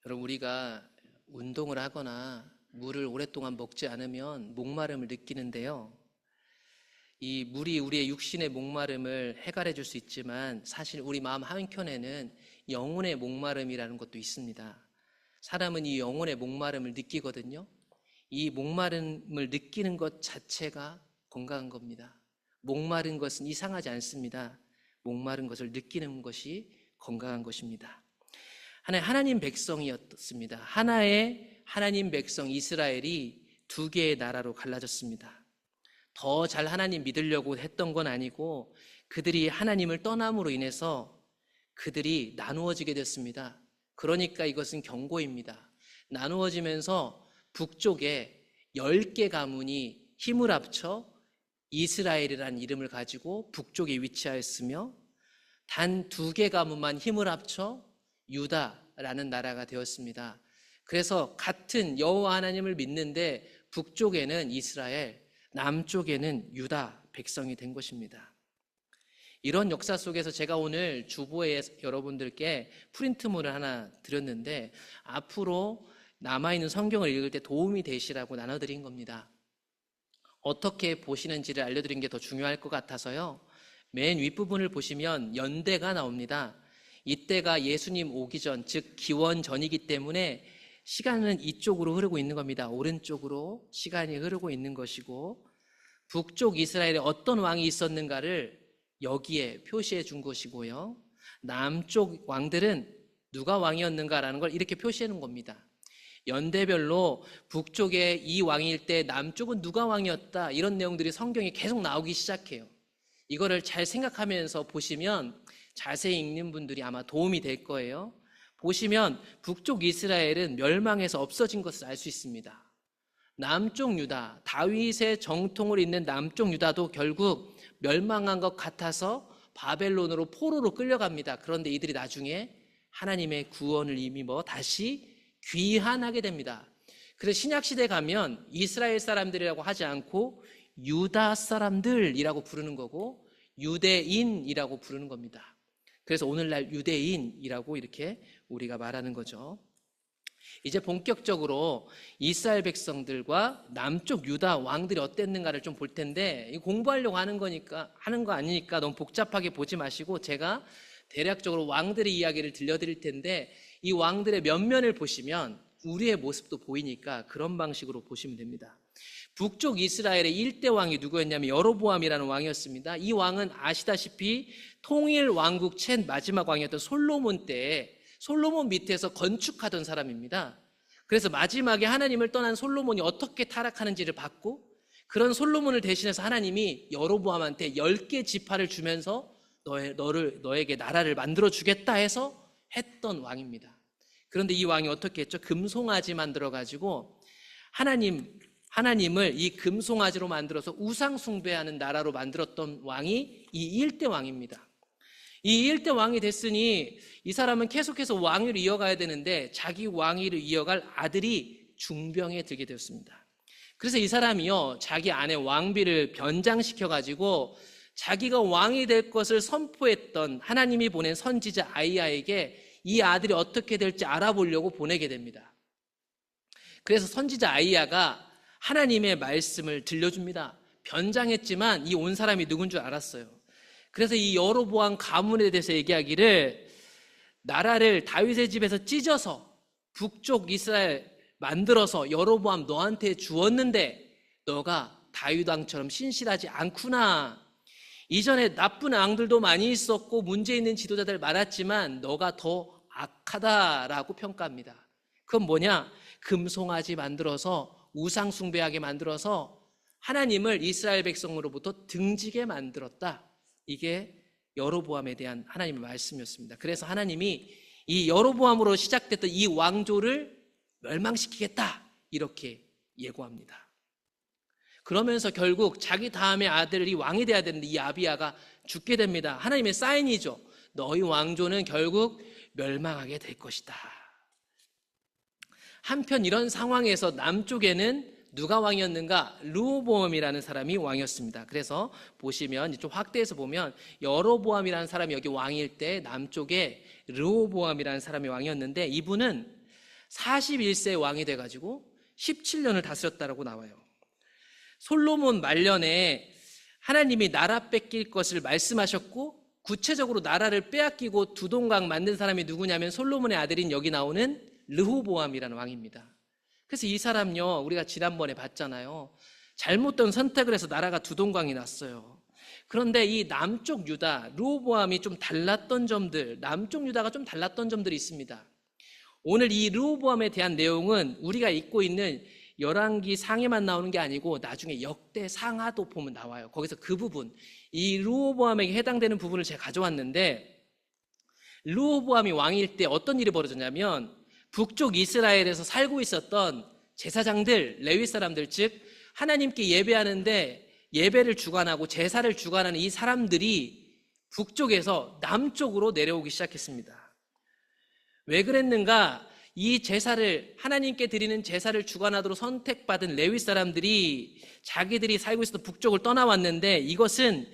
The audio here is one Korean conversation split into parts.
여러분, 우리가 운동을 하거나 물을 오랫동안 먹지 않으면 목마름을 느끼는데요. 이 물이 우리의 육신의 목마름을 해결해 줄 수 있지만 사실 우리 마음 한켠에는 영혼의 목마름이라는 것도 있습니다. 사람은 이 영혼의 목마름을 느끼거든요. 이 목마름을 느끼는 것 자체가 건강한 겁니다. 목마른 것은 이상하지 않습니다. 목마른 것을 느끼는 것이 건강한 것입니다. 하나님 백성이었습니다. 하나의 하나님 백성 이스라엘이 두 개의 나라로 갈라졌습니다. 더 잘 하나님 믿으려고 했던 건 아니고 그들이 하나님을 떠남으로 인해서 그들이 나누어지게 됐습니다. 그러니까 이것은 경고입니다. 나누어지면서 북쪽에 10개 가문이 힘을 합쳐 이스라엘이라는 이름을 가지고 북쪽에 위치하였으며 단 2개 가문만 힘을 합쳐 유다라는 나라가 되었습니다. 그래서 같은 여호와 하나님을 믿는데 북쪽에는 이스라엘, 남쪽에는 유다 백성이 된 것입니다. 이런 역사 속에서 제가 오늘 주보에 여러분들께 프린트물을 하나 드렸는데 앞으로 남아있는 성경을 읽을 때 도움이 되시라고 나눠드린 겁니다. 어떻게 보시는지를 알려드린 게 더 중요할 것 같아서요. 맨 윗부분을 보시면 연대가 나옵니다. 이때가 예수님 오기 전, 즉 기원 전이기 때문에 시간은 이쪽으로 흐르고 있는 겁니다. 오른쪽으로 시간이 흐르고 있는 것이고 북쪽 이스라엘에 어떤 왕이 있었는가를 여기에 표시해 준 것이고요. 남쪽 왕들은 누가 왕이었는가라는 걸 이렇게 표시해 놓은 겁니다. 연대별로 북쪽에 이 왕일 때 남쪽은 누가 왕이었다, 이런 내용들이 성경에 계속 나오기 시작해요. 이거를 잘 생각하면서 보시면 자세히 읽는 분들이 아마 도움이 될 거예요. 보시면 북쪽 이스라엘은 멸망해서 없어진 것을 알 수 있습니다. 남쪽 유다, 다윗의 정통을 잇는 남쪽 유다도 결국 멸망한 것 같아서 바벨론으로 포로로 끌려갑니다. 그런데 이들이 나중에 하나님의 구원을 이미 다시 귀환하게 됩니다. 그래서 신약시대 가면 이스라엘 사람들이라고 하지 않고 유다 사람들이라고 부르는 거고 유대인이라고 부르는 겁니다. 그래서 오늘날 유대인이라고 이렇게 우리가 말하는 거죠. 이제 본격적으로 이스라엘 백성들과 남쪽 유다 왕들이 어땠는가를 좀 볼 텐데, 공부하려고 하는 거 아니니까 너무 복잡하게 보지 마시고 제가 대략적으로 왕들의 이야기를 들려드릴 텐데 이 왕들의 면면을 보시면 우리의 모습도 보이니까 그런 방식으로 보시면 됩니다. 북쪽 이스라엘의 1대 왕이 누구였냐면 여로보암이라는 왕이었습니다. 이 왕은 아시다시피 통일 왕국 맨 마지막 왕이었던 솔로몬 때에 솔로몬 밑에서 건축하던 사람입니다. 그래서 마지막에 하나님을 떠난 솔로몬이 어떻게 타락하는지를 봤고 그런 솔로몬을 대신해서 하나님이 여로보암한테 10개 지파를 주면서 너에게 나라를 만들어 주겠다 해서 했던 왕입니다. 그런데 이 왕이 어떻게 했죠? 금송아지 만들어가지고 하나님을 이 금송아지로 만들어서 우상 숭배하는 나라로 만들었던 왕이 이 1대 왕입니다. 이 1대 왕이 됐으니 이 사람은 계속해서 왕위를 이어가야 되는데 자기 왕위를 이어갈 아들이 중병에 들게 되었습니다. 그래서 이 사람이요, 자기 아내 왕비를 변장시켜가지고 자기가 왕이 될 것을 선포했던 하나님이 보낸 선지자 아이야에게 이 아들이 어떻게 될지 알아보려고 보내게 됩니다. 그래서 선지자 아이야가 하나님의 말씀을 들려줍니다. 변장했지만 이 온 사람이 누군 줄 알았어요. 그래서 이 여로보암 가문에 대해서 얘기하기를 나라를 다윗의 집에서 찢어서 북쪽 이스라엘 만들어서 여로보암 너한테 주었는데 너가 다윗 왕처럼 신실하지 않구나. 이전에 나쁜 왕들도 많이 있었고 문제 있는 지도자들 많았지만 너가 더 악하다라고 평가합니다. 그건 뭐냐? 금송아지 만들어서 우상 숭배하게 만들어서 하나님을 이스라엘 백성으로부터 등지게 만들었다. 이게 여로보암에 대한 하나님의 말씀이었습니다. 그래서 하나님이 이 여로보암으로 시작됐던 이 왕조를 멸망시키겠다 이렇게 예고합니다. 그러면서 결국 자기 다음에 아들이 왕이 돼야 되는데 이 아비야가 죽게 됩니다. 하나님의 사인이죠. 너희 왕조는 결국 멸망하게 될 것이다. 한편 이런 상황에서 남쪽에는 누가 왕이었는가? 르호보암이라는 사람이 왕이었습니다. 그래서 보시면 좀 확대해서 보면 여로보암이라는 사람이 여기 왕일 때 남쪽에 르호보암이라는 사람이 왕이었는데 이분은 41세 왕이 돼가지고 17년을 다스렸다라고 나와요. 솔로몬 말년에 하나님이 나라 뺏길 것을 말씀하셨고 구체적으로 나라를 빼앗기고 두동강 만든 사람이 누구냐면 솔로몬의 아들인 여기 나오는 르호보암이라는 왕입니다. 그래서 이 사람요, 우리가 지난번에 봤잖아요. 잘못된 선택을 해서 나라가 두동강이 났어요. 그런데 이 남쪽 유다, 르호보암이 좀 달랐던 점들, 남쪽 유다가 좀 달랐던 점들이 있습니다. 오늘 이 르호보암에 대한 내용은 우리가 읽고 있는 열왕기 상에만 나오는 게 아니고 나중에 역대 상하도 보면 나와요. 거기서 그 부분, 이 르호보암에게 해당되는 부분을 제가 가져왔는데, 르호보암이 왕일 때 어떤 일이 벌어졌냐면 북쪽 이스라엘에서 살고 있었던 제사장들, 레위 사람들, 즉 하나님께 예배하는데 예배를 주관하고 제사를 주관하는 이 사람들이 북쪽에서 남쪽으로 내려오기 시작했습니다. 왜 그랬는가? 이 제사를, 하나님께 드리는 제사를 주관하도록 선택받은 레위 사람들이 자기들이 살고 있었던 북쪽을 떠나왔는데, 이것은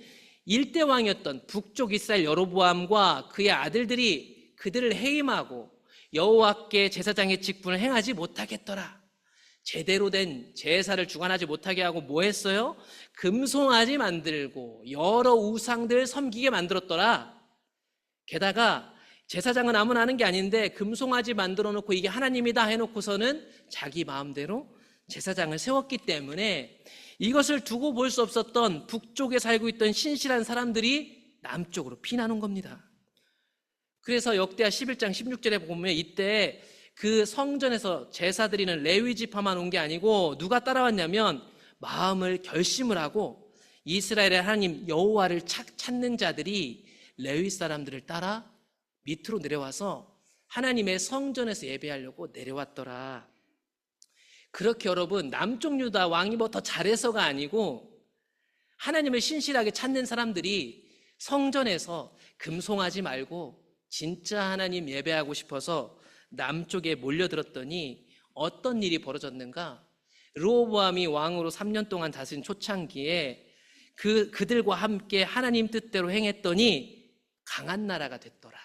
일대왕이었던 북쪽 이스라엘 여로보암과 그의 아들들이 그들을 해임하고 여호와께 제사장의 직분을 행하지 못하겠더라. 제대로 된 제사를 주관하지 못하게 하고 뭐 했어요? 금송아지 만들고 여러 우상들 섬기게 만들었더라. 게다가 제사장은 아무나 하는 게 아닌데 금송아지 만들어 놓고 이게 하나님이다 해놓고서는 자기 마음대로 제사장을 세웠기 때문에 이것을 두고 볼 수 없었던 북쪽에 살고 있던 신실한 사람들이 남쪽으로 피나는 겁니다. 그래서 역대하 11장 16절에 보면 이때 그 성전에서 제사 드리는 레위 지파만 온 게 아니고 누가 따라왔냐면 마음을 결심을 하고 이스라엘의 하나님 여호와를 찾는 자들이 레위 사람들을 따라 밑으로 내려와서 하나님의 성전에서 예배하려고 내려왔더라. 그렇게 여러분, 남쪽 유다 왕이 뭐 더 잘해서가 아니고 하나님을 신실하게 찾는 사람들이 성전에서 금송아지 말고 진짜 하나님 예배하고 싶어서 남쪽에 몰려들었더니 어떤 일이 벌어졌는가? 르호보암이 왕으로 3년 동안 다스린 초창기에 그들과 함께 하나님 뜻대로 행했더니 강한 나라가 됐더라.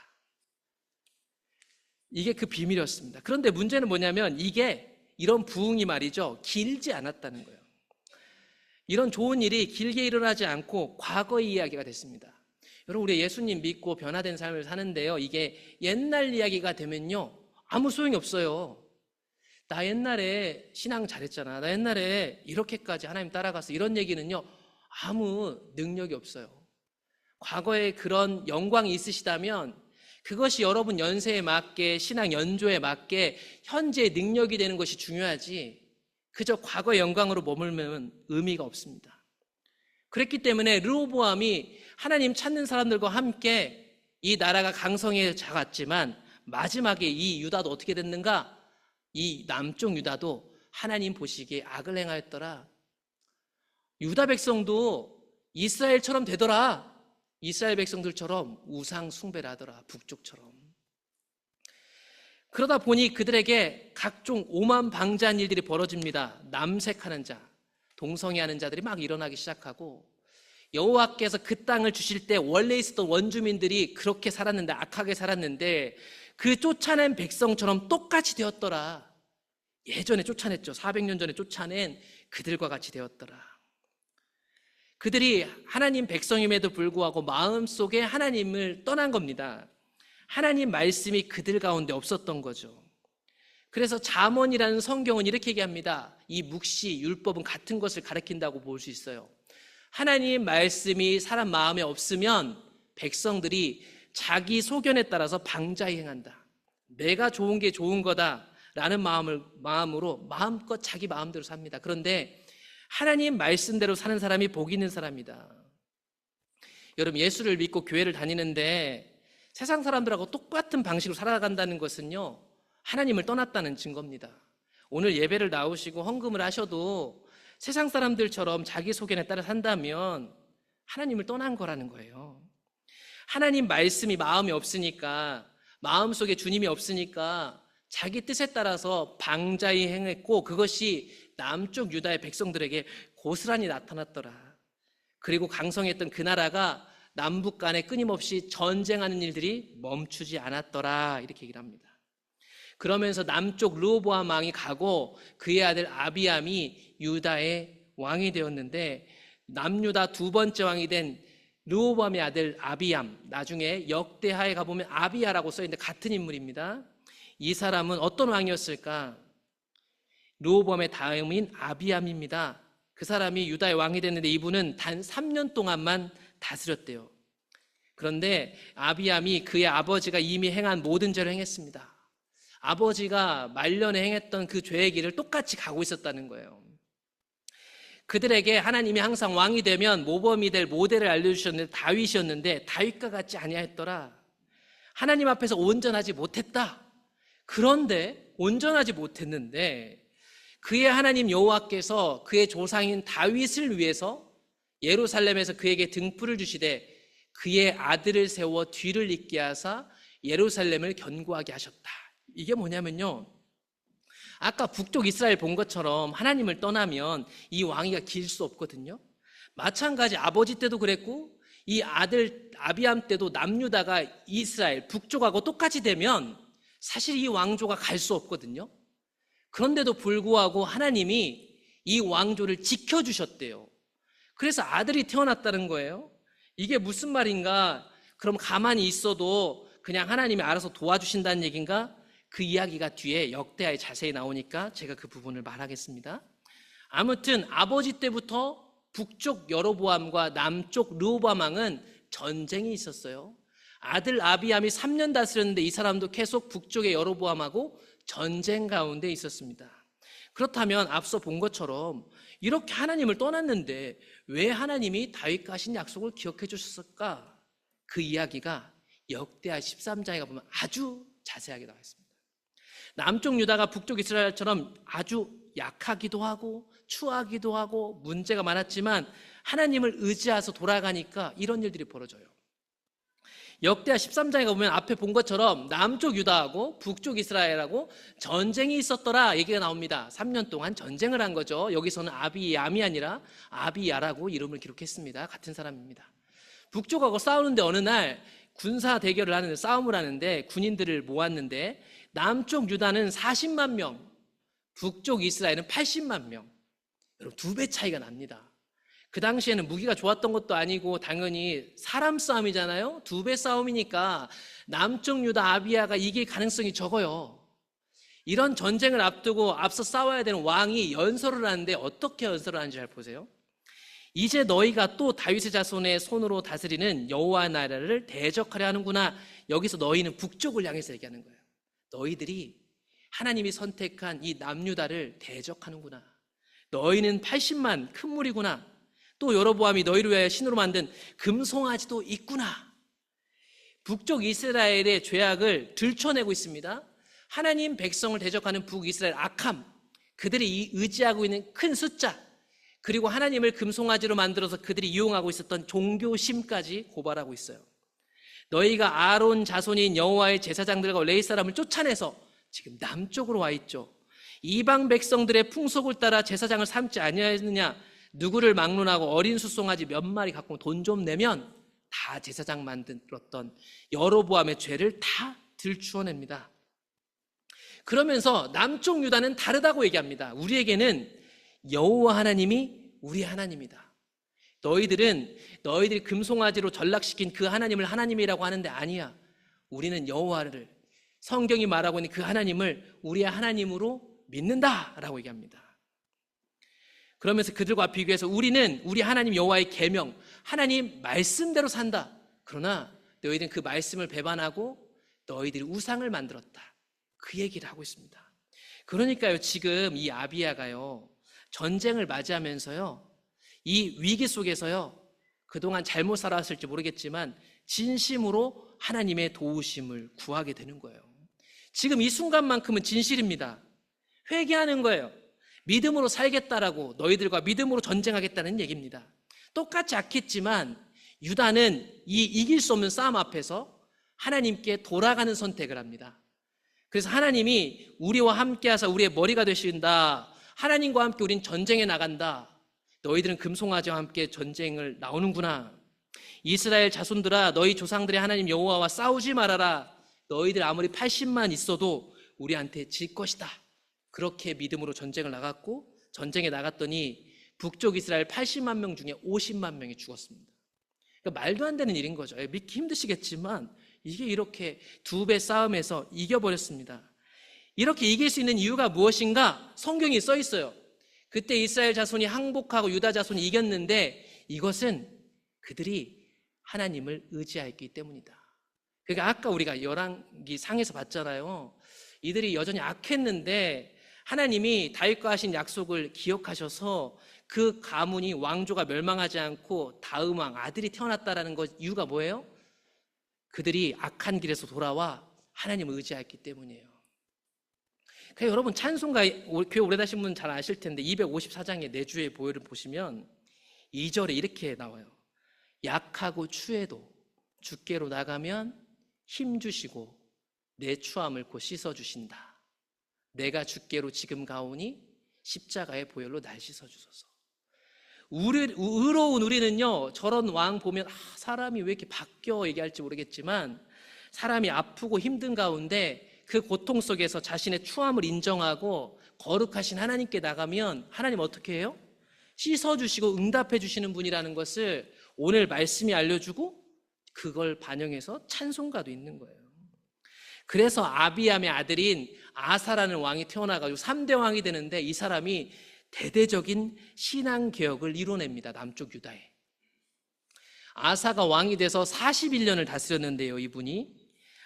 이게 그 비밀이었습니다. 그런데 문제는 뭐냐면 이게 이런 부흥이 말이죠, 길지 않았다는 거예요. 이런 좋은 일이 길게 일어나지 않고 과거의 이야기가 됐습니다. 여러분, 우리 예수님 믿고 변화된 삶을 사는데요, 이게 옛날 이야기가 되면요 아무 소용이 없어요. 나 옛날에 신앙 잘했잖아, 나 옛날에 이렇게까지 하나님 따라갔어, 이런 얘기는요 아무 능력이 없어요. 과거에 그런 영광이 있으시다면 그것이 여러분 연세에 맞게, 신앙 연조에 맞게 현재의 능력이 되는 것이 중요하지, 그저 과거의 영광으로 머물면 의미가 없습니다. 그랬기 때문에 르호보암이 하나님 찾는 사람들과 함께 이 나라가 강성해 자랐지만 마지막에 이 유다도 어떻게 됐는가? 이 남쪽 유다도 하나님 보시기에 악을 행하였더라. 유다 백성도 이스라엘처럼 되더라. 이스라엘 백성들처럼 우상 숭배를 하더라, 북쪽처럼. 그러다 보니 그들에게 각종 오만방자한 일들이 벌어집니다. 남색하는 자, 동성애하는 자들이 막 일어나기 시작하고, 여호와께서 그 땅을 주실 때 원래 있었던 원주민들이 그렇게 살았는데, 악하게 살았는데 그 쫓아낸 백성처럼 똑같이 되었더라. 예전에 쫓아냈죠. 400년 전에 쫓아낸 그들과 같이 되었더라. 그들이 하나님 백성임에도 불구하고 마음속에 하나님을 떠난 겁니다. 하나님 말씀이 그들 가운데 없었던 거죠. 그래서 잠언이라는 성경은 이렇게 얘기합니다. 이 묵시, 율법은 같은 것을 가리킨다고 볼 수 있어요. 하나님 말씀이 사람 마음에 없으면 백성들이 자기 소견에 따라서 방자히 행한다. 내가 좋은 게 좋은 거다라는 마음으로 마음껏 자기 마음대로 삽니다. 그런데 하나님 말씀대로 사는 사람이 복 있는 사람이다. 여러분, 예수를 믿고 교회를 다니는데 세상 사람들하고 똑같은 방식으로 살아간다는 것은요 하나님을 떠났다는 증거입니다. 오늘 예배를 나오시고 헌금을 하셔도 세상 사람들처럼 자기 소견에 따라 산다면 하나님을 떠난 거라는 거예요. 하나님 말씀이 마음에 없으니까, 마음속에 주님이 없으니까 자기 뜻에 따라서 방자히 행했고, 그것이 남쪽 유다의 백성들에게 고스란히 나타났더라. 그리고 강성했던 그 나라가 남북 간에 끊임없이 전쟁하는 일들이 멈추지 않았더라, 이렇게 얘기를 합니다. 그러면서 남쪽 르호보암 왕이 가고 그의 아들 아비암이 유다의 왕이 되었는데, 남유다 두 번째 왕이 된 르호보암의 아들 아비암, 나중에 역대하에 가보면 아비야라고 써있는데 같은 인물입니다. 이 사람은 어떤 왕이었을까? 르호보암의 다음인 아비암입니다. 그 사람이 유다의 왕이 됐는데 이분은 단 3년 동안만 다스렸대요. 그런데 아비암이 그의 아버지가 이미 행한 모든 죄를 행했습니다. 아버지가 말년에 행했던 그 죄의 길을 똑같이 가고 있었다는 거예요. 그들에게 하나님이 항상 왕이 되면 모범이 될 모델을 알려주셨는데 다윗이었는데 다윗과 같지 아니하였더라. 하나님 앞에서 온전하지 못했다. 그런데 온전하지 못했는데 그의 하나님 여호와께서 그의 조상인 다윗을 위해서 예루살렘에서 그에게 등불을 주시되 그의 아들을 세워 뒤를 잇게 하사 예루살렘을 견고하게 하셨다. 이게 뭐냐면요, 아까 북쪽 이스라엘 본 것처럼 하나님을 떠나면 이 왕위가 길 수 없거든요. 마찬가지 아버지 때도 그랬고 이 아들 아비암 때도 남유다가 이스라엘 북쪽하고 똑같이 되면 사실 이 왕조가 갈 수 없거든요. 그런데도 불구하고 하나님이 이 왕조를 지켜주셨대요. 그래서 아들이 태어났다는 거예요. 이게 무슨 말인가? 그럼 가만히 있어도 그냥 하나님이 알아서 도와주신다는 얘기인가? 그 이야기가 뒤에 역대하에 자세히 나오니까 제가 그 부분을 말하겠습니다. 아무튼 아버지 때부터 북쪽 여로보암과 남쪽 르호보암 왕은 전쟁이 있었어요. 아들 아비암이 3년 다스렸는데 이 사람도 계속 북쪽의 여로보암하고 전쟁 가운데 있었습니다. 그렇다면 앞서 본 것처럼 이렇게 하나님을 떠났는데 왜 하나님이 다윗과 하신 약속을 기억해 주셨을까? 그 이야기가 역대하 13장에 가보면 아주 자세하게 나와 있습니다. 남쪽 유다가 북쪽 이스라엘처럼 아주 약하기도 하고 추하기도 하고 문제가 많았지만 하나님을 의지해서 돌아가니까 이런 일들이 벌어져요. 역대하 13장에 가보면 앞에 본 것처럼 남쪽 유다하고 북쪽 이스라엘하고 전쟁이 있었더라 얘기가 나옵니다. 3년 동안 전쟁을 한 거죠. 여기서는 아비암이 아니라 아비야라고 이름을 기록했습니다. 같은 사람입니다. 북쪽하고 싸우는데 어느 날 군사 대결을 하는데 싸움을 하는데 군인들을 모았는데 남쪽 유다는 40만 명, 북쪽 이스라엘은 80만 명. 여러분 2배 차이가 납니다. 그 당시에는 무기가 좋았던 것도 아니고 당연히 사람 싸움이잖아요. 2배 싸움이니까 남쪽 유다 아비야가 이길 가능성이 적어요. 이런 전쟁을 앞두고 앞서 싸워야 되는 왕이 연설을 하는데 어떻게 연설을 하는지 잘 보세요. 이제 너희가 또 다윗의 자손의 손으로 다스리는 여호와 나라를 대적하려 하는구나. 여기서 너희는 북쪽을 향해서 얘기하는 거예요. 너희들이 하나님이 선택한 이 남유다를 대적하는구나. 너희는 80만 큰 무리구나. 또 여로보암이 너희를 위하여 신으로 만든 금송아지도 있구나. 북쪽 이스라엘의 죄악을 들춰내고 있습니다. 하나님 백성을 대적하는 북이스라엘 악함, 그들이 의지하고 있는 큰 숫자, 그리고 하나님을 금송아지로 만들어서 그들이 이용하고 있었던 종교심까지 고발하고 있어요. 너희가 아론 자손인 여호와의 제사장들과 레위 사람을 쫓아내서 지금 남쪽으로 와 있죠. 이방 백성들의 풍속을 따라 제사장을 삼지 아니하였느냐. 누구를 막론하고 어린 수송아지 몇 마리 갖고 돈 좀 내면 다 제사장 만들었던 여로보암의 죄를 다 들추어냅니다. 그러면서 남쪽 유다는 다르다고 얘기합니다. 우리에게는 여호와 하나님이 우리 하나님이다. 너희들이 금송아지로 전락시킨 그 하나님을 하나님이라고 하는데 아니야. 우리는 여호와를, 성경이 말하고 있는 그 하나님을 우리의 하나님으로 믿는다라고 얘기합니다. 그러면서 그들과 비교해서 우리는 우리 하나님 여호와의 계명, 하나님 말씀대로 산다. 그러나 너희들은 그 말씀을 배반하고 너희들이 우상을 만들었다. 그 얘기를 하고 있습니다. 그러니까요, 지금 이 아비야가요, 전쟁을 맞이하면서요, 이 위기 속에서요, 그동안 잘못 살아왔을지 모르겠지만 진심으로 하나님의 도우심을 구하게 되는 거예요. 지금 이 순간만큼은 진실입니다. 회개하는 거예요. 믿음으로 살겠다라고, 너희들과 믿음으로 전쟁하겠다는 얘기입니다. 똑같지 않겠지만 유다는 이 이길 수 없는 싸움 앞에서 하나님께 돌아가는 선택을 합니다. 그래서 하나님이 우리와 함께 하사 우리의 머리가 되신다. 하나님과 함께 우린 전쟁에 나간다. 너희들은 금송아지와 함께 전쟁을 나오는구나. 이스라엘 자손들아, 너희 조상들의 하나님 여호와와 싸우지 말아라. 너희들 아무리 80만 있어도 우리한테 질 것이다. 그렇게 믿음으로 전쟁을 나갔고, 전쟁에 나갔더니 북쪽 이스라엘 80만 명 중에 50만 명이 죽었습니다. 그러니까 말도 안 되는 일인 거죠. 믿기 힘드시겠지만 이게 이렇게 2배 싸움에서 이겨버렸습니다. 이렇게 이길 수 있는 이유가 무엇인가? 성경이 써 있어요. 그때 이스라엘 자손이 항복하고 유다 자손이 이겼는데 이것은 그들이 하나님을 의지하였기 때문이다. 그러니까 아까 우리가 열왕기 상에서 봤잖아요. 이들이 여전히 악했는데 하나님이 다윗과 하신 약속을 기억하셔서 그 가문이 왕조가 멸망하지 않고 다음 왕 아들이 태어났다라는 것 이유가 뭐예요? 그들이 악한 길에서 돌아와 하나님을 의지했기 때문이에요. 그러니까 여러분 찬송가 교회 오래 다신 분 잘 아실 텐데 254장의 내주의 보혈을 보시면 2절에 이렇게 나와요. 약하고 추해도 주께로 나가면 힘주시고 내 추함을 곧 씻어주신다. 내가 주께로 지금 가오니 십자가의 보혈로 날 씻어주소서. 의로운 우리는요, 저런 왕 보면 사람이 왜 이렇게 바뀌어 얘기할지 모르겠지만 사람이 아프고 힘든 가운데 그 고통 속에서 자신의 추함을 인정하고 거룩하신 하나님께 나가면 하나님 어떻게 해요? 씻어주시고 응답해 주시는 분이라는 것을 오늘 말씀이 알려주고 그걸 반영해서 찬송가도 있는 거예요. 그래서 아비암의 아들인 아사라는 왕이 태어나가지고 3대 왕이 되는데 이 사람이 대대적인 신앙개혁을 이뤄냅니다. 남쪽 유다에. 아사가 왕이 돼서 41년을 다스렸는데요. 이분이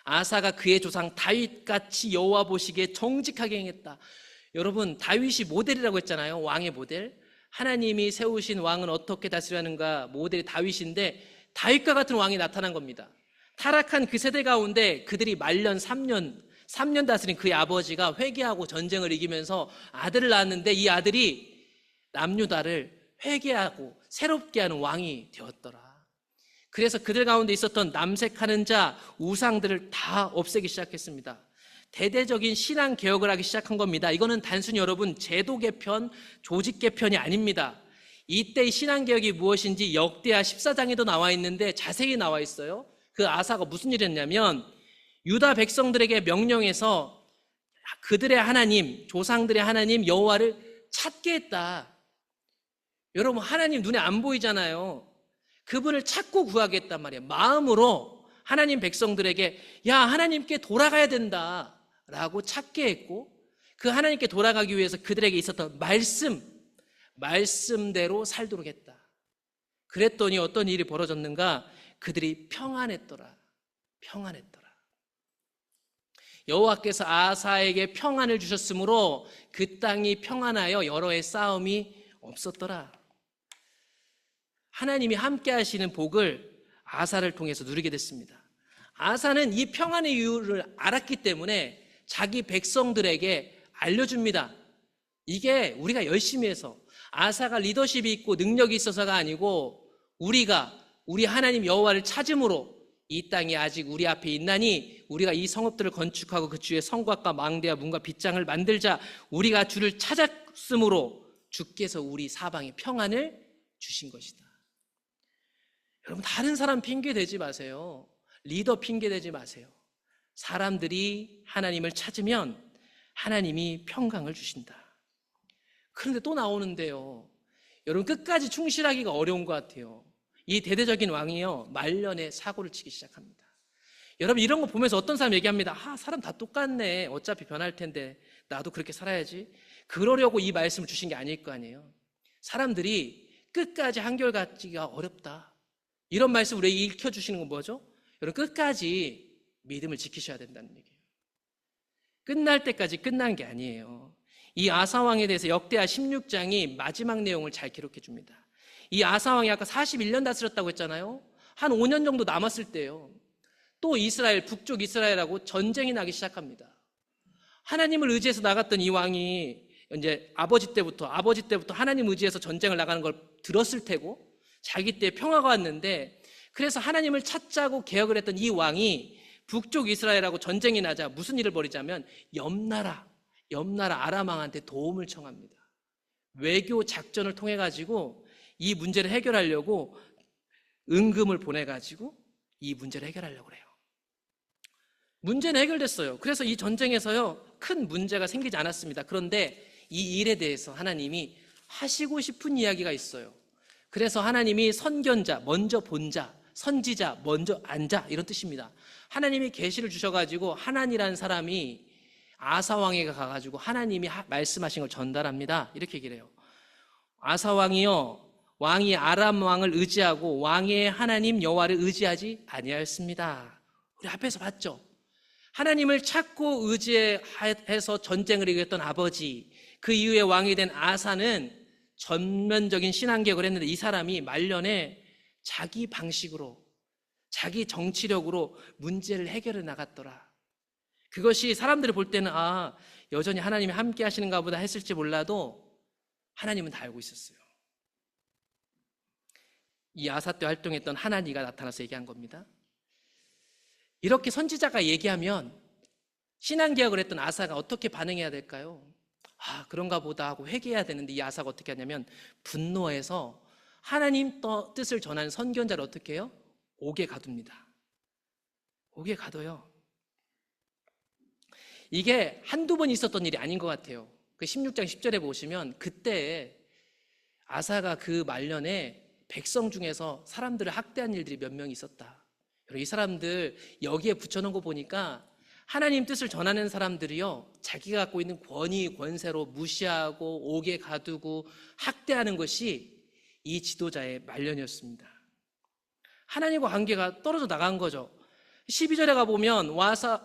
아사가 그의 조상 다윗같이 여호와 보시기에 정직하게 행했다. 여러분 다윗이 모델이라고 했잖아요. 왕의 모델. 하나님이 세우신 왕은 어떻게 다스려하는가 모델이 다윗인데 다윗과 같은 왕이 나타난 겁니다. 타락한 그 세대 가운데 그들이 말년 3년 다스린 그의 아버지가 회개하고 전쟁을 이기면서 아들을 낳았는데 이 아들이 남유다를 회개하고 새롭게 하는 왕이 되었더라. 그래서 그들 가운데 있었던 남색하는 자, 우상들을 다 없애기 시작했습니다. 대대적인 신앙 개혁을 하기 시작한 겁니다. 이거는 단순히 여러분 제도 개편, 조직 개편이 아닙니다. 이때의 신앙 개혁이 무엇인지 역대하 14장에도 나와 있는데 자세히 나와 있어요. 그 아사가 무슨 일을 했냐면 유다 백성들에게 명령해서 그들의 하나님, 조상들의 하나님 여호와를 찾게 했다. 여러분 하나님 눈에 안 보이잖아요. 그분을 찾고 구하겠단 말이에요. 마음으로 하나님 백성들에게 야 하나님께 돌아가야 된다 라고 찾게 했고 그 하나님께 돌아가기 위해서 그들에게 있었던 말씀대로 살도록 했다. 그랬더니 어떤 일이 벌어졌는가? 그들이 평안했더라. 여호와께서 아사에게 평안을 주셨으므로 그 땅이 평안하여 여러 해 싸움이 없었더라. 하나님이 함께 하시는 복을 아사를 통해서 누리게 됐습니다. 아사는 이 평안의 이유를 알았기 때문에 자기 백성들에게 알려줍니다. 이게 우리가 열심히 해서 아사가 리더십이 있고 능력이 있어서가 아니고 우리 하나님 여호와를 찾음으로 이 땅이 아직 우리 앞에 있나니 우리가 이 성읍들을 건축하고 그 주에 성곽과 망대와 문과 빗장을 만들자. 우리가 주를 찾았으므로 주께서 우리 사방에 평안을 주신 것이다. 여러분 다른 사람 핑계 대지 마세요. 리더 핑계 대지 마세요. 사람들이 하나님을 찾으면 하나님이 평강을 주신다. 그런데 또 나오는데요. 여러분 끝까지 충실하기가 어려운 것 같아요. 이 대대적인 왕이요 말년에 사고를 치기 시작합니다. 여러분 이런 거 보면서 어떤 사람 얘기합니다. 사람 다 똑같네. 어차피 변할 텐데 나도 그렇게 살아야지. 그러려고 이 말씀을 주신 게 아닐 거 아니에요. 사람들이 끝까지 한결같기가 어렵다. 이런 말씀 우리에게 읽혀주시는 건 뭐죠? 여러분 끝까지 믿음을 지키셔야 된다는 얘기예요. 끝날 때까지 끝난 게 아니에요. 이 아사왕에 대해서 역대하 16장이 마지막 내용을 잘 기록해 줍니다. 이 아사왕이 아까 41년 다스렸다고 했잖아요. 한 5년 정도 남았을 때요. 또 이스라엘, 북쪽 이스라엘하고 전쟁이 나기 시작합니다. 하나님을 의지해서 나갔던 이 왕이 이제 아버지 때부터 하나님 의지해서 전쟁을 나가는 걸 들었을 테고 자기 때 평화가 왔는데 그래서 하나님을 찾자고 개혁을 했던 이 왕이 북쪽 이스라엘하고 전쟁이 나자 무슨 일을 벌이자면 옆나라 아람 왕한테 도움을 청합니다. 외교 작전을 통해 가지고 이 문제를 해결하려고 은금을 보내 가지고 이 문제를 해결하려고 그래요. 문제는 해결됐어요. 그래서 이 전쟁에서요 큰 문제가 생기지 않았습니다. 그런데 이 일에 대해서 하나님이 하시고 싶은 이야기가 있어요. 그래서 하나님이 선견자, 먼저 본 자, 선지자, 먼저 안자, 이런 뜻입니다. 하나님이 계시를 주셔가지고 하난이라는 사람이 아사왕에게 가가지고 하나님이 말씀하신 걸 전달합니다. 이렇게 얘기를 해요. 아사왕이요, 왕이 아람 왕을 의지하고 왕의 하나님 여호와를 의지하지 아니하였습니다. 우리 앞에서 봤죠. 하나님을 찾고 의지해서 전쟁을 이겼던 아버지, 그 이후에 왕이 된 아사는 전면적인 신앙개혁을 했는데 이 사람이 말년에 자기 방식으로, 자기 정치력으로 문제를 해결해 나갔더라. 그것이 사람들이 볼 때는 여전히 하나님이 함께 하시는가 보다 했을지 몰라도 하나님은 다 알고 있었어요. 이 아사 때 활동했던 하나니가 나타나서 얘기한 겁니다. 이렇게 선지자가 얘기하면 신앙개혁을 했던 아사가 어떻게 반응해야 될까요? 그런가 보다 하고 회개해야 되는데 이 아사가 어떻게 하냐면 분노해서 하나님 뜻을 전하는 선견자를 어떻게 해요? 옥에 가둡니다. 옥에 가둬요. 이게 한두 번 있었던 일이 아닌 것 같아요. 그 16장 10절에 보시면 그때 아사가 그 말년에 백성 중에서 사람들을 학대한 일들이 몇 명 있었다. 이 사람들 여기에 붙여놓은 거 보니까 하나님 뜻을 전하는 사람들이요, 자기가 갖고 있는 권위, 권세로 무시하고 옥에 가두고 학대하는 것이 이 지도자의 말년이었습니다. 하나님과 관계가 떨어져 나간 거죠. 12절에 가보면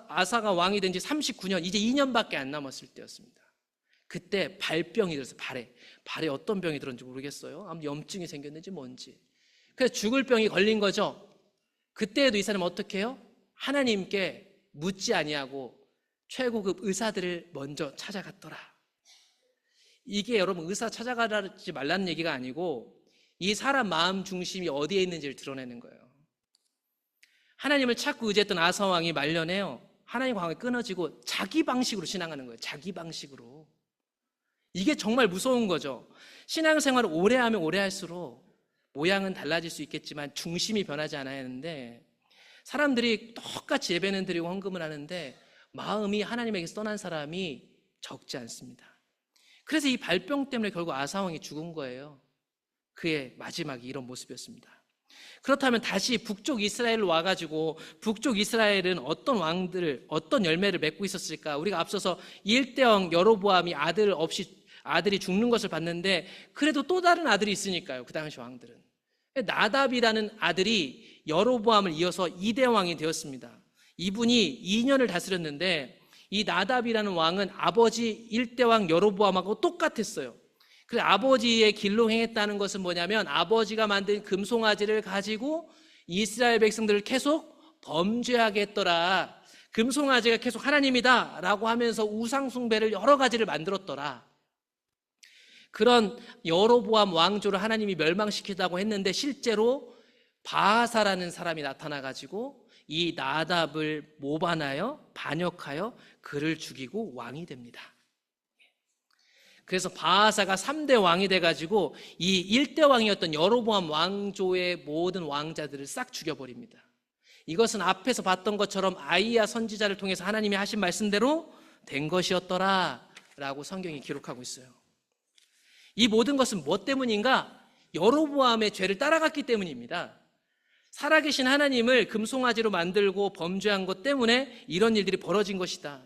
아사가 왕이 된 지 39년, 이제 2년밖에 안 남았을 때였습니다. 그때 발병이 들었어요. 발에 어떤 병이 들었는지 모르겠어요. 아무 염증이 생겼는지 뭔지. 그래서 죽을 병이 걸린 거죠. 그때에도 이 사람은 어떻게 해요? 하나님께 묻지 아니하고 최고급 의사들을 먼저 찾아갔더라. 이게 여러분 의사 찾아가지 말라는 얘기가 아니고 이 사람 마음 중심이 어디에 있는지를 드러내는 거예요. 하나님을 찾고 의지했던 아사 왕이 말년에요, 하나님과 관계 끊어지고 자기 방식으로 신앙하는 거예요. 자기 방식으로. 이게 정말 무서운 거죠. 신앙생활을 오래 하면 오래 할수록 모양은 달라질 수 있겠지만 중심이 변하지 않아야 하는데, 사람들이 똑같이 예배는 드리고 헌금을 하는데 마음이 하나님에게서 떠난 사람이 적지 않습니다. 그래서 이 발병 때문에 결국 아사 왕이 죽은 거예요. 그의 마지막이 이런 모습이었습니다. 그렇다면 다시 북쪽 이스라엘로 와가지고 북쪽 이스라엘은 어떤 왕들, 어떤 열매를 맺고 있었을까? 우리가 앞서서 1대왕 여로보암이 아들이 죽는 것을 봤는데, 그래도 또 다른 아들이 있으니까요. 그 당시 왕들은 나답이라는 아들이 여로보암을 이어서 2대 왕이 되었습니다. 이분이 2년을 다스렸는데 이 나답이라는 왕은 아버지 1대 왕 여로보암하고 똑같았어요. 그래서 아버지의 길로 행했다는 것은 뭐냐면, 아버지가 만든 금송아지를 가지고 이스라엘 백성들을 계속 범죄하게 했더라. 금송아지가 계속 하나님이다 라고 하면서 우상숭배를 여러 가지를 만들었더라. 그런 여로보암 왕조를 하나님이 멸망시키다고 했는데, 실제로 바하사라는 사람이 나타나가지고 이 나답을 모반하여 반역하여 그를 죽이고 왕이 됩니다. 그래서 바하사가 3대 왕이 돼가지고 이 1대 왕이었던 여로보암 왕조의 모든 왕자들을 싹 죽여버립니다. 이것은 앞에서 봤던 것처럼 아이야 선지자를 통해서 하나님이 하신 말씀대로 된 것이었더라 라고 성경이 기록하고 있어요. 이 모든 것은 무엇 때문인가? 여로보암의 죄를 따라갔기 때문입니다. 살아계신 하나님을 금송아지로 만들고 범죄한 것 때문에 이런 일들이 벌어진 것이다.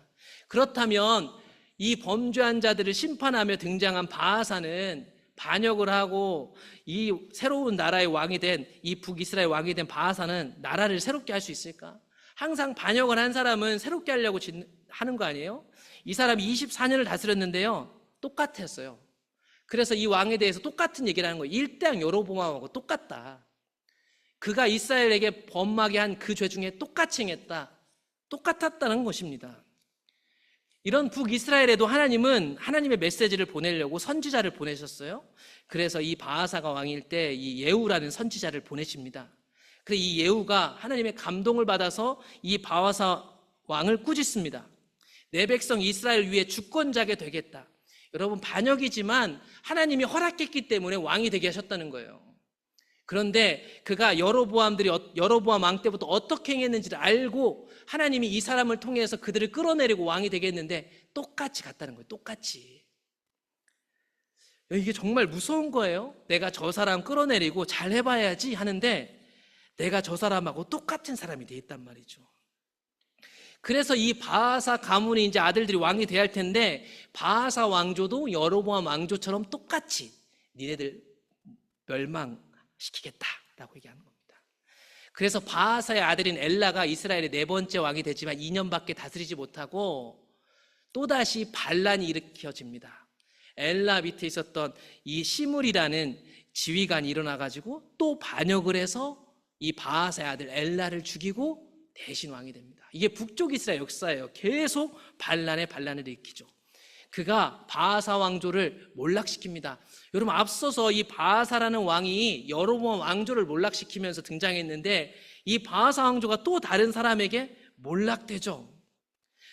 그렇다면 이 범죄한 자들을 심판하며 등장한 바하사는 반역을 하고 이 새로운 나라의 왕이 된, 이 북이스라엘 왕이 된 바하사는 나라를 새롭게 할 수 있을까? 항상 반역을 한 사람은 새롭게 하려고 하는 거 아니에요? 이 사람이 24년을 다스렸는데요, 똑같았어요. 그래서 이 왕에 대해서 똑같은 얘기를 하는 거예요. 1대왕 여로보암하고 똑같다. 그가 이스라엘에게 범하게 한 그 죄 중에 똑같이 행했다. 똑같았다는 것입니다. 이런 북이스라엘에도 하나님은 하나님의 메시지를 보내려고 선지자를 보내셨어요. 그래서 이 바하사가 왕일 때 이 예후라는 선지자를 보내십니다. 그래서 이 예후가 하나님의 감동을 받아서 이 바하사 왕을 꾸짖습니다. 내 백성 이스라엘 위에 주권자게 되겠다. 여러분, 반역이지만 하나님이 허락했기 때문에 왕이 되게 하셨다는 거예요. 그런데 그가 여로보암 왕 때부터 어떻게 행했는지를 알고 하나님이 이 사람을 통해서 그들을 끌어내리고 왕이 되게 했는데 똑같이 갔다는 거예요. 똑같이. 이게 정말 무서운 거예요. 내가 저 사람 끌어내리고 잘 해봐야지 하는데 내가 저 사람하고 똑같은 사람이 돼 있단 말이죠. 그래서 이 바하사 가문의 이제 아들들이 왕이 돼야 할 텐데 바하사 왕조도 여로보암 왕조처럼 똑같이 니네들 멸망시키겠다라고 얘기하는 겁니다. 그래서 바하사의 아들인 엘라가 이스라엘의 네 번째 왕이 되지만 2년밖에 다스리지 못하고 또다시 반란이 일으켜집니다. 엘라 밑에 있었던 이 시물이라는 지휘관이 일어나가지고 또 반역을 해서 이 바하사의 아들 엘라를 죽이고 대신 왕이 됩니다. 이게 북쪽 이스라엘 역사예요. 계속 반란을 일으키죠. 그가 바하사 왕조를 몰락시킵니다. 여러분, 앞서서 이 바하사라는 왕이 여로보암 왕조를 몰락시키면서 등장했는데 이 바하사 왕조가 또 다른 사람에게 몰락되죠.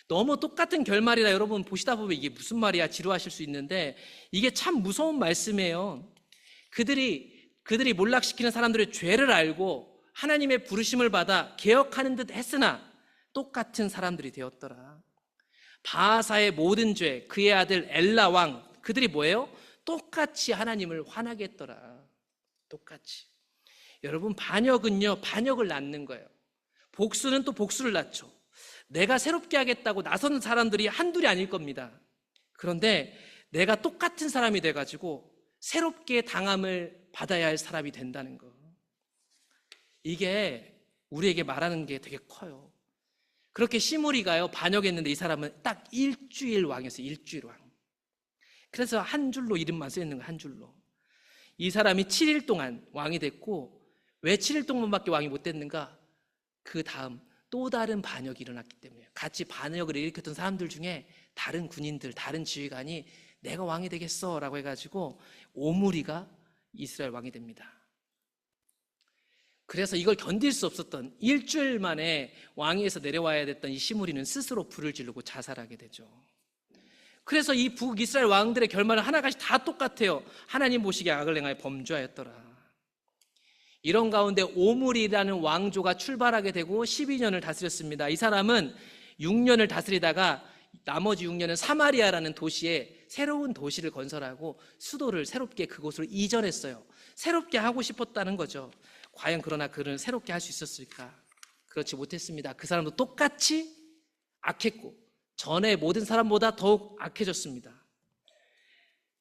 너무 똑같은 결말이라 여러분 보시다 보면 이게 무슨 말이야 지루하실 수 있는데 이게 참 무서운 말씀이에요. 그들이 몰락시키는 사람들의 죄를 알고 하나님의 부르심을 받아 개혁하는 듯 했으나 똑같은 사람들이 되었더라. 바하사의 모든 죄, 그의 아들 엘라 왕, 그들이 뭐예요? 똑같이 하나님을 화나게 했더라. 똑같이. 여러분, 반역은요, 반역을 낳는 거예요. 복수는 또 복수를 낳죠. 내가 새롭게 하겠다고 나서는 사람들이 한둘이 아닐 겁니다. 그런데 내가 똑같은 사람이 돼가지고 새롭게 당함을 받아야 할 사람이 된다는 거. 이게 우리에게 말하는 게 되게 커요. 그렇게 시므리가요 반역했는데 이 사람은 딱 일주일 왕이었어요. 일주일 왕. 그래서 한 줄로 이름만 써 있는 거예요. 한 줄로. 이 사람이 7일 동안 왕이 됐고 왜 7일 동안밖에 왕이 못 됐는가? 그 다음 또 다른 반역이 일어났기 때문에 같이 반역을 일으켰던 사람들 중에 다른 군인들, 다른 지휘관이 내가 왕이 되겠어 라고 해가지고 오므리가 이스라엘 왕이 됩니다. 그래서 이걸 견딜 수 없었던 일주일 만에 왕위에서 내려와야 됐던 이 시므리는 스스로 불을 지르고 자살하게 되죠. 그래서 이 북이스라엘 왕들의 결말은 하나같이 다 똑같아요. 하나님 보시기에 악을 행하여 범죄하였더라. 이런 가운데 오므리라는 왕조가 출발하게 되고 12년을 다스렸습니다. 이 사람은 6년을 다스리다가 나머지 6년은 사마리아라는 도시에 새로운 도시를 건설하고 수도를 새롭게 그곳으로 이전했어요. 새롭게 하고 싶었다는 거죠. 과연 그러나 그를 새롭게 할 수 있었을까? 그렇지 못했습니다. 그 사람도 똑같이 악했고 전에 모든 사람보다 더욱 악해졌습니다.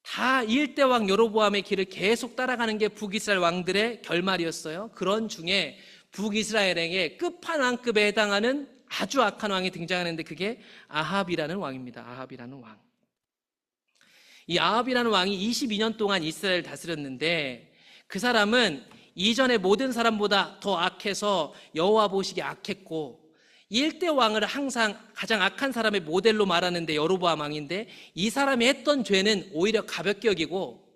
다 일대왕 여로보암의 길을 계속 따라가는 게 북이스라엘 왕들의 결말이었어요. 그런 중에 북이스라엘에게 끝판왕급에 해당하는 아주 악한 왕이 등장하는데 그게 아합이라는 왕입니다. 아합이라는 왕. 이 아합이라는 왕이 22년 동안 이스라엘을 다스렸는데 그 사람은 이전의 모든 사람보다 더 악해서 여호와 보시기에 악했고 1대 왕을 항상 가장 악한 사람의 모델로 말하는데 여로보암 왕인데 이 사람이 했던 죄는 오히려 가볍게 여기고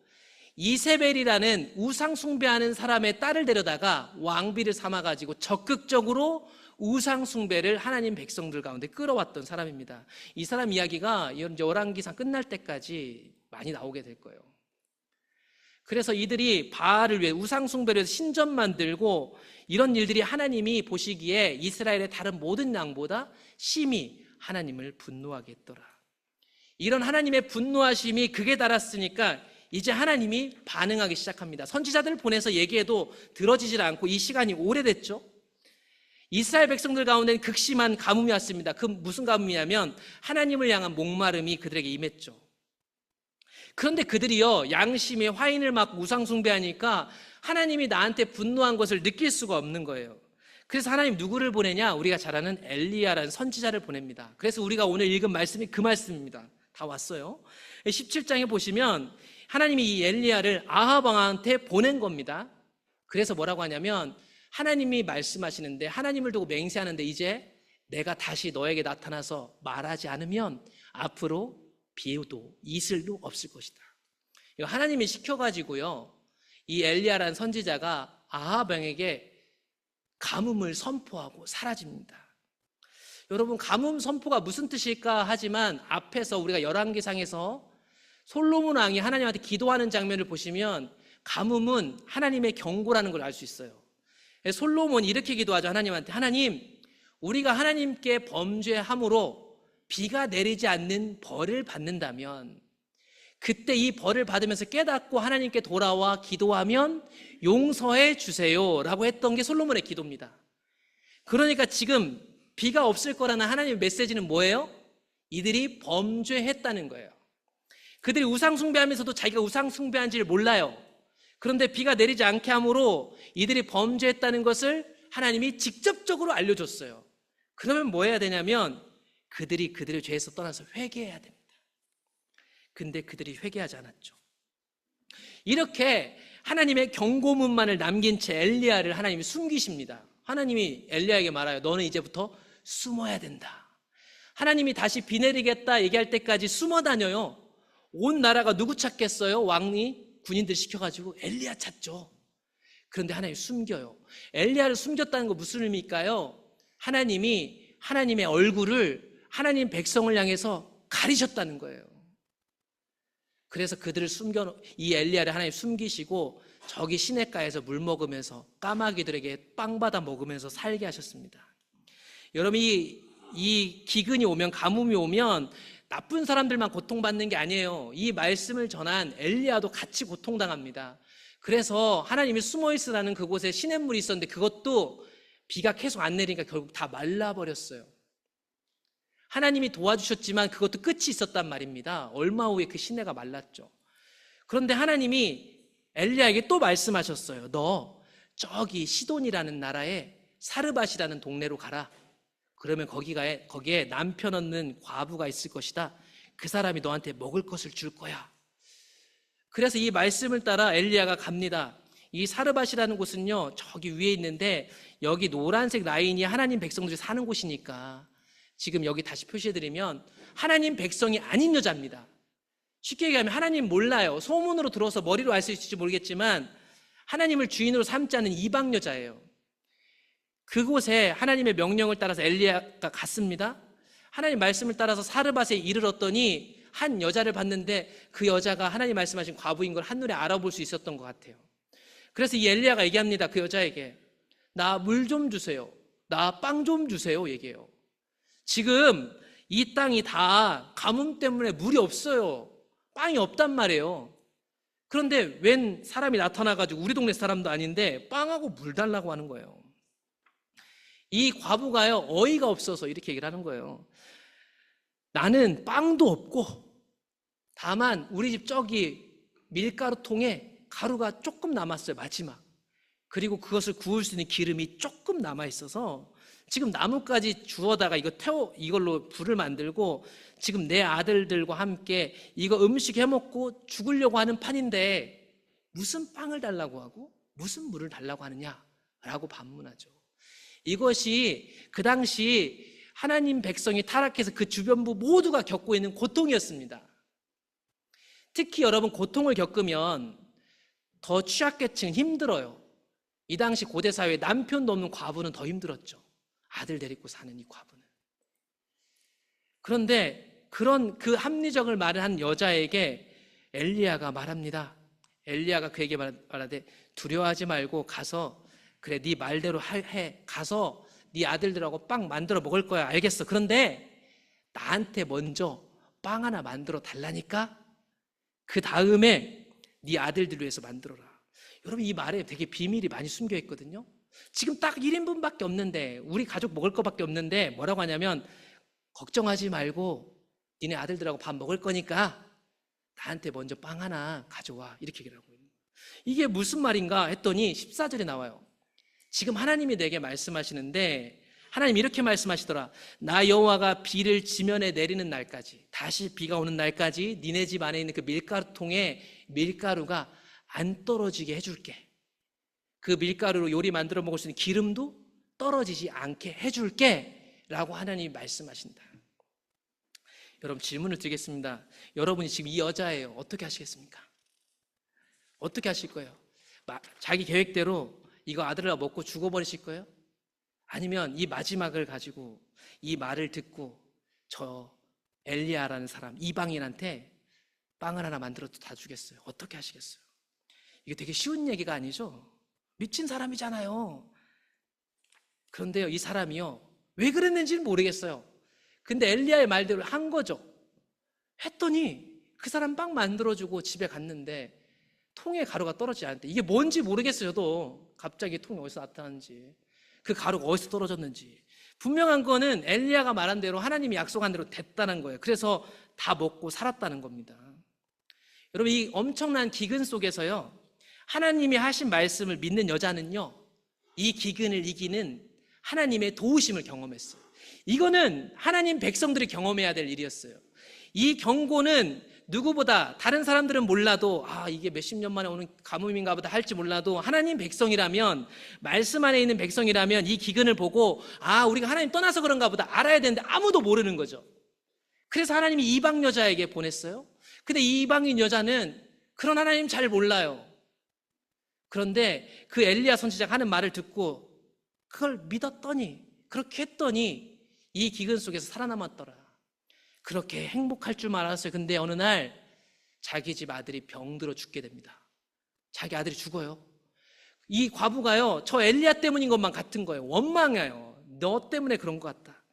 이세벨이라는 우상 숭배하는 사람의 딸을 데려다가 왕비를 삼아가지고 적극적으로 우상 숭배를 하나님 백성들 가운데 끌어왔던 사람입니다. 이 사람 이야기가 열왕기상 끝날 때까지 많이 나오게 될 거예요. 그래서 이들이 바알을 위해 우상 숭배를 해서 신전 만들고 이런 일들이 하나님이 보시기에 이스라엘의 다른 모든 양보다 심히 하나님을 분노하게 했더라. 이런 하나님의 분노하심이 극에 달았으니까 이제 하나님이 반응하기 시작합니다. 선지자들을 보내서 얘기해도 들어지질 않고 이 시간이 오래됐죠. 이스라엘 백성들 가운데는 극심한 가뭄이 왔습니다. 그 무슨 가뭄이냐면 하나님을 향한 목마름이 그들에게 임했죠. 그런데 그들이요 양심에 화인을 맞고 우상 숭배하니까 하나님이 나한테 분노한 것을 느낄 수가 없는 거예요. 그래서 하나님 누구를 보내냐? 우리가 잘 아는 엘리야라는 선지자를 보냅니다. 그래서 우리가 오늘 읽은 말씀이 그 말씀입니다. 다 왔어요. 17장에 보시면 하나님이 이 엘리야를 아합 왕한테 보낸 겁니다. 그래서 뭐라고 하냐면 하나님이 말씀하시는데 하나님을 두고 맹세하는데 이제 내가 다시 너에게 나타나서 말하지 않으면 앞으로 비도 이슬도 없을 것이다. 이거 하나님이 시켜가지고요 이 엘리야라는 선지자가 아합 왕에게 가뭄을 선포하고 사라집니다. 여러분 가뭄 선포가 무슨 뜻일까 하지만 앞에서 우리가 열왕기상에서 솔로몬 왕이 하나님한테 기도하는 장면을 보시면 가뭄은 하나님의 경고라는 걸 알 수 있어요. 솔로몬이 이렇게 기도하죠. 하나님한테, 하나님, 우리가 하나님께 범죄함으로 비가 내리지 않는 벌을 받는다면, 그때 이 벌을 받으면서 깨닫고 하나님께 돌아와 기도하면 용서해 주세요 라고 했던 게 솔로몬의 기도입니다. 그러니까 지금 비가 없을 거라는 하나님의 메시지는 뭐예요? 이들이 범죄했다는 거예요. 그들이 우상 숭배하면서도 자기가 우상 숭배한지를 몰라요. 그런데 비가 내리지 않게 함으로 이들이 범죄했다는 것을 하나님이 직접적으로 알려줬어요. 그러면 뭐 해야 되냐면 그들이 그들의 죄에서 떠나서 회개해야 됩니다. 근데 그들이 회개하지 않았죠. 이렇게 하나님의 경고문만을 남긴 채 엘리야를 하나님이 숨기십니다. 하나님이 엘리야에게 말해요. 너는 이제부터 숨어야 된다. 하나님이 다시 비 내리겠다 얘기할 때까지 숨어 다녀요. 온 나라가 누구 찾겠어요? 왕이 군인들 시켜가지고 엘리야 찾죠. 그런데 하나님이 숨겨요. 엘리야를 숨겼다는 건 무슨 의미일까요? 하나님이 하나님의 얼굴을 하나님 백성을 향해서 가리셨다는 거예요. 그래서 그들을 이 엘리야를 하나님 숨기시고 저기 시냇가에서 물 먹으면서 까마귀들에게 빵 받아 먹으면서 살게 하셨습니다. 여러분, 이 기근이 오면, 가뭄이 오면 나쁜 사람들만 고통받는 게 아니에요. 이 말씀을 전한 엘리야도 같이 고통당합니다. 그래서 하나님이 숨어있으라는 그곳에 시냇물이 있었는데 그것도 비가 계속 안 내리니까 결국 다 말라버렸어요. 하나님이 도와주셨지만 그것도 끝이 있었단 말입니다. 얼마 후에 그 시내가 말랐죠. 그런데 하나님이 엘리야에게 또 말씀하셨어요. 너 저기 시돈이라는 나라에 사르밧이라는 동네로 가라. 그러면 거기에 남편 없는 과부가 있을 것이다. 그 사람이 너한테 먹을 것을 줄 거야. 그래서 이 말씀을 따라 엘리야가 갑니다. 이 사르밧이라는 곳은요, 저기 위에 있는데 여기 노란색 라인이 하나님 백성들이 사는 곳이니까 지금 여기 다시 표시해드리면 하나님 백성이 아닌 여자입니다. 쉽게 얘기하면 하나님 몰라요. 소문으로 들어서 머리로 알 수 있을지 모르겠지만 하나님을 주인으로 삼지 않는 이방 여자예요. 그곳에 하나님의 명령을 따라서 엘리야가 갔습니다. 하나님 말씀을 따라서 사르밧에 이르렀더니 한 여자를 봤는데 그 여자가 하나님 말씀하신 과부인 걸 한눈에 알아볼 수 있었던 것 같아요. 그래서 이 엘리야가 얘기합니다. 그 여자에게 나 물 좀 주세요. 나 빵 좀 주세요. 얘기해요. 지금 이 땅이 다 가뭄 때문에 물이 없어요. 빵이 없단 말이에요. 그런데 웬 사람이 나타나가지고 우리 동네 사람도 아닌데 빵하고 물 달라고 하는 거예요. 이 과부가요, 어이가 없어서 이렇게 얘기를 하는 거예요. 나는 빵도 없고 다만 우리 집 저기 밀가루통에 가루가 조금 남았어요. 마지막. 그리고 그것을 구울 수 있는 기름이 조금 남아있어서 지금 나뭇가지 주워다가 이걸로 불을 만들고 지금 내 아들들과 함께 이거 음식 해먹고 죽으려고 하는 판인데 무슨 빵을 달라고 하고 무슨 물을 달라고 하느냐라고 반문하죠. 이것이 그 당시 하나님 백성이 타락해서 그 주변부 모두가 겪고 있는 고통이었습니다. 특히 여러분, 고통을 겪으면 더 취약계층은 힘들어요. 이 당시 고대 사회에 남편도 없는 과부는 더 힘들었죠. 아들 데리고 사는 이 과부는. 그런데 그런 그 합리적을 말한 여자에게 엘리야가 말합니다. 엘리야가 그에게 말하되 두려워하지 말고 가서 그래, 네 말대로 해. 가서 네 아들들하고 빵 만들어 먹을 거야. 알겠어. 그런데 나한테 먼저 빵 하나 만들어 달라니까 그 다음에 네 아들들 위해서 만들어라. 여러분, 이 말에 되게 비밀이 많이 숨겨 있거든요. 지금 딱 1인분밖에 없는데, 우리 가족 먹을 거밖에 없는데 뭐라고 하냐면 걱정하지 말고 니네 아들들하고 밥 먹을 거니까 나한테 먼저 빵 하나 가져와. 이렇게 얘기를 하고 있는 거예요. 이게 무슨 말인가 했더니 14절에 나와요. 지금 하나님이 내게 말씀하시는데 하나님 이렇게 말씀하시더라. 나 여호와가 비를 지면에 내리는 날까지, 다시 비가 오는 날까지 니네 집 안에 있는 그 밀가루통에 밀가루가 안 떨어지게 해줄게. 그 밀가루로 요리 만들어 먹을 수 있는 기름도 떨어지지 않게 해줄게 라고 하나님이 말씀하신다. 여러분, 질문을 드리겠습니다. 여러분이 지금 이 여자예요. 어떻게 하시겠습니까? 어떻게 하실 거예요? 자기 계획대로 이거 아들을 먹고 죽어버리실 거예요? 아니면 이 마지막을 가지고 이 말을 듣고 저 엘리야라는 사람, 이방인한테 빵을 하나 만들어도 다 주겠어요? 어떻게 하시겠어요? 이게 되게 쉬운 얘기가 아니죠. 미친 사람이잖아요. 그런데요, 이 사람이요, 왜 그랬는지는 모르겠어요. 근데 엘리야의 말대로 한 거죠. 했더니 그 사람 빵 만들어주고 집에 갔는데 통에 가루가 떨어지지 않대. 이게 뭔지 모르겠어요. 저도 갑자기 통이 어디서 나타났는지, 그 가루가 어디서 떨어졌는지. 분명한 거는 엘리야가 말한 대로, 하나님이 약속한 대로 됐다는 거예요. 그래서 다 먹고 살았다는 겁니다. 여러분, 이 엄청난 기근 속에서요, 하나님이 하신 말씀을 믿는 여자는요, 이 기근을 이기는 하나님의 도우심을 경험했어요. 이거는 하나님 백성들이 경험해야 될 일이었어요. 이 경고는 누구보다, 다른 사람들은 몰라도 이게 몇십 년 만에 오는 가뭄인가 보다 할지 몰라도, 하나님 백성이라면, 말씀 안에 있는 백성이라면 이 기근을 보고 우리가 하나님 떠나서 그런가 보다 알아야 되는데 아무도 모르는 거죠. 그래서 하나님이 이방 여자에게 보냈어요. 근데 이 이방인 여자는 그런 하나님 잘 몰라요. 그런데 그 엘리야 선지자가 하는 말을 듣고 그걸 믿었더니, 그렇게 했더니 이 기근 속에서 살아남았더라. 그렇게 행복할 줄만 알았어요. 근데 어느 날 자기 집 아들이 병들어 죽게 됩니다. 자기 아들이 죽어요. 이 과부가요, 저 엘리야 때문인 것만 같은 거예요. 원망해요. 너 때문에 그런 것 같다.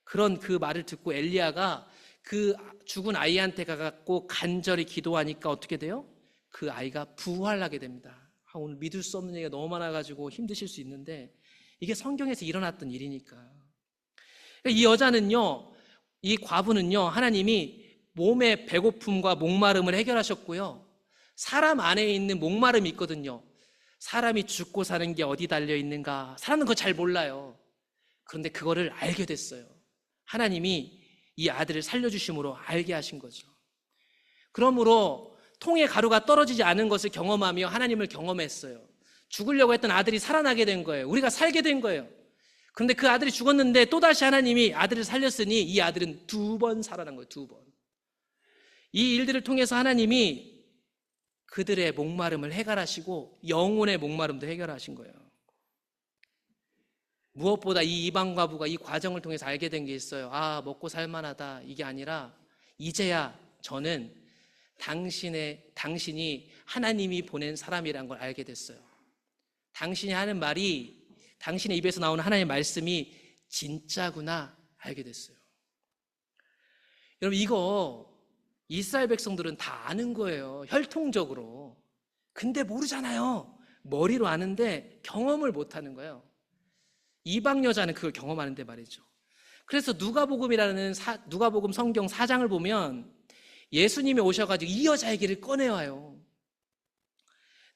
그런 그 말을 듣고 엘리야가 그 죽은 아이한테 가갖고 간절히 기도하니까 어떻게 돼요? 그 아이가 부활하게 됩니다. 오늘 믿을 수 없는 얘기가 너무 많아가지고 힘드실 수 있는데, 이게 성경에서 일어났던 일이니까. 이 여자는요, 이 과부는요, 하나님이 몸의 배고픔과 목마름을 해결하셨고요, 사람 안에 있는 목마름이 있거든요. 사람이 죽고 사는 게 어디 달려 있는가, 사람은 그거 잘 몰라요. 그런데 그거를 알게 됐어요. 하나님이 이 아들을 살려주심으로 알게 하신 거죠. 그러므로 통에 가루가 떨어지지 않은 것을 경험하며 하나님을 경험했어요. 죽으려고 했던 아들이 살아나게 된 거예요. 우리가 살게 된 거예요. 그런데 그 아들이 죽었는데 또다시 하나님이 아들을 살렸으니 이 아들은 2번 살아난 거예요. 2번. 이 일들을 통해서 하나님이 그들의 목마름을 해결하시고 영혼의 목마름도 해결하신 거예요. 무엇보다 이 이방 과부가 이 과정을 통해서 알게 된 게 있어요. 먹고 살만하다, 이게 아니라 이제야 저는 당신이 하나님이 보낸 사람이란 걸 알게 됐어요. 당신이 하는 말이, 당신의 입에서 나오는 하나님의 말씀이 진짜구나 알게 됐어요. 여러분, 이거 이스라엘 백성들은 다 아는 거예요. 혈통적으로. 근데 모르잖아요. 머리로 아는데 경험을 못 하는 거예요. 이방 여자는 그걸 경험하는데 말이죠. 그래서 누가복음 성경 4장을 보면 예수님이 오셔가지고 이 여자 얘기를 꺼내와요.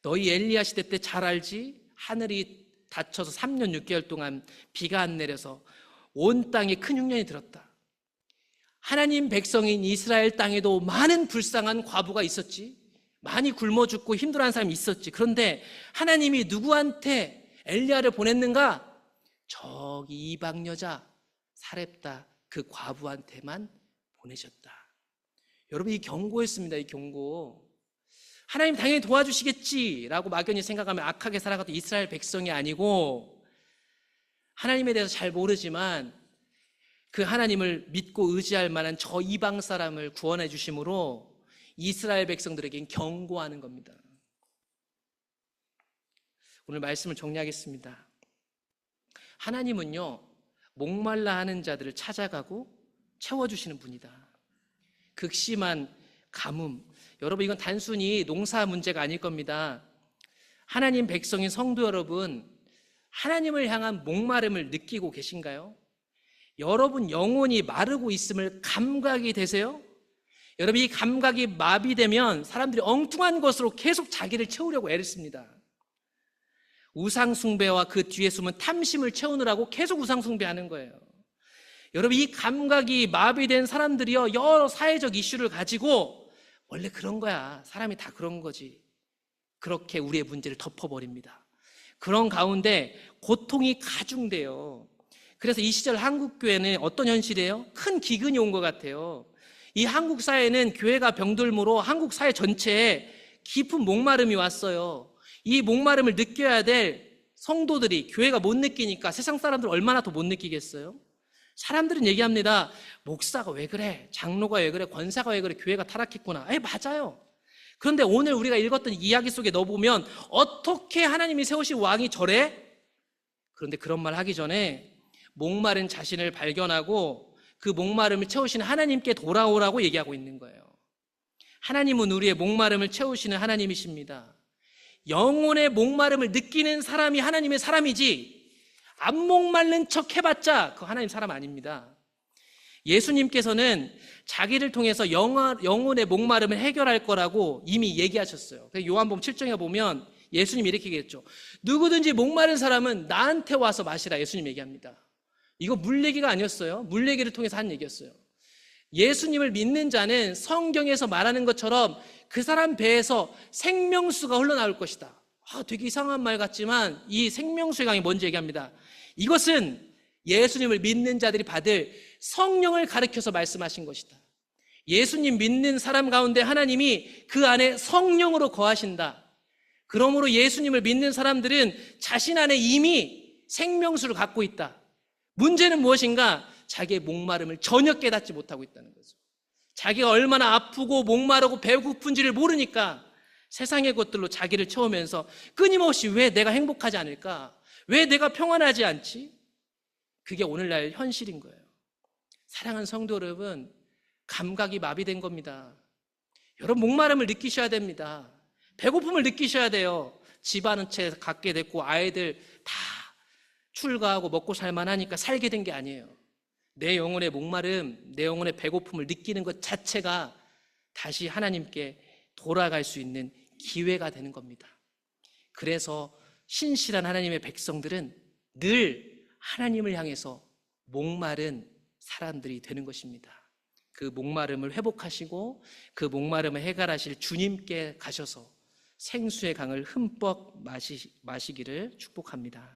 너희 엘리야 시대 때 잘 알지? 하늘이 닫혀서 3년 6개월 동안 비가 안 내려서 온 땅에 큰 흉년이 들었다. 하나님 백성인 이스라엘 땅에도 많은 불쌍한 과부가 있었지. 많이 굶어 죽고 힘들어하는 사람이 있었지. 그런데 하나님이 누구한테 엘리야를 보냈는가? 저기 이방 여자 사렙다 그 과부한테만 보내셨다. 여러분, 이 경고였습니다. 이 경고. 하나님 당연히 도와주시겠지라고 막연히 생각하면 악하게 살아갔던 이스라엘 백성이 아니고, 하나님에 대해서 잘 모르지만 그 하나님을 믿고 의지할 만한 저 이방 사람을 구원해 주심으로 이스라엘 백성들에겐 경고하는 겁니다. 오늘 말씀을 정리하겠습니다. 하나님은요, 목말라 하는 자들을 찾아가고 채워주시는 분이다. 극심한 가뭄, 여러분, 이건 단순히 농사 문제가 아닐 겁니다. 하나님 백성인 성도 여러분, 하나님을 향한 목마름을 느끼고 계신가요? 여러분 영혼이 마르고 있음을 감각이 되세요? 여러분, 이 감각이 마비되면 사람들이 엉뚱한 것으로 계속 자기를 채우려고 애를 씁니다. 우상숭배와 그 뒤에 숨은 탐심을 채우느라고 계속 우상숭배하는 거예요. 여러분, 이 감각이 마비된 사람들이요, 여러 사회적 이슈를 가지고 원래 그런 거야, 사람이 다 그런 거지, 그렇게 우리의 문제를 덮어버립니다. 그런 가운데 고통이 가중돼요. 그래서 이 시절 한국교회는 어떤 현실이에요? 큰 기근이 온 것 같아요. 이 한국 사회는 교회가 병들므로 한국 사회 전체에 깊은 목마름이 왔어요. 이 목마름을 느껴야 될 성도들이 교회가 못 느끼니까 세상 사람들 얼마나 더 못 느끼겠어요? 사람들은 얘기합니다. 목사가 왜 그래? 장로가 왜 그래? 권사가 왜 그래? 교회가 타락했구나. 맞아요. 그런데 오늘 우리가 읽었던 이야기 속에 넣어보면 어떻게 하나님이 세우신 왕이 저래? 그런데 그런 말 하기 전에 목마른 자신을 발견하고 그 목마름을 채우시는 하나님께 돌아오라고 얘기하고 있는 거예요. 하나님은 우리의 목마름을 채우시는 하나님이십니다. 영혼의 목마름을 느끼는 사람이 하나님의 사람이지 안 목마른 척 해봤자 그 하나님 사람 아닙니다. 예수님께서는 자기를 통해서 영혼의 목마름을 해결할 거라고 이미 얘기하셨어요. 요한복음 7장에 보면 예수님이 이렇게 얘기했죠. 누구든지 목마른 사람은 나한테 와서 마시라. 예수님 얘기합니다. 이거 물 얘기가 아니었어요. 물 얘기를 통해서 한 얘기였어요. 예수님을 믿는 자는 성경에서 말하는 것처럼 그 사람 배에서 생명수가 흘러나올 것이다. 되게 이상한 말 같지만 이 생명수의 강이 뭔지 얘기합니다. 이것은 예수님을 믿는 자들이 받을 성령을 가리켜서 말씀하신 것이다. 예수님 믿는 사람 가운데 하나님이 그 안에 성령으로 거하신다. 그러므로 예수님을 믿는 사람들은 자신 안에 이미 생명수를 갖고 있다. 문제는 무엇인가? 자기의 목마름을 전혀 깨닫지 못하고 있다는 거죠. 자기가 얼마나 아프고 목마르고 배고픈지를 모르니까 세상의 것들로 자기를 채우면서 끊임없이 왜 내가 행복하지 않을까? 왜 내가 평안하지 않지? 그게 오늘날 현실인 거예요. 사랑하는 성도 여러분, 감각이 마비된 겁니다. 여러분 목마름을 느끼셔야 됩니다. 배고픔을 느끼셔야 돼요. 집 한 채 갖게 됐고 아이들 다 출가하고 먹고 살만하니까 살게 된 게 아니에요. 내 영혼의 목마름, 내 영혼의 배고픔을 느끼는 것 자체가 다시 하나님께 돌아갈 수 있는 기회가 되는 겁니다. 그래서 신실한 하나님의 백성들은 늘 하나님을 향해서 목마른 사람들이 되는 것입니다. 그 목마름을 회복하시고 그 목마름을 해결하실 주님께 가셔서 생수의 강을 흠뻑 마시기를 축복합니다.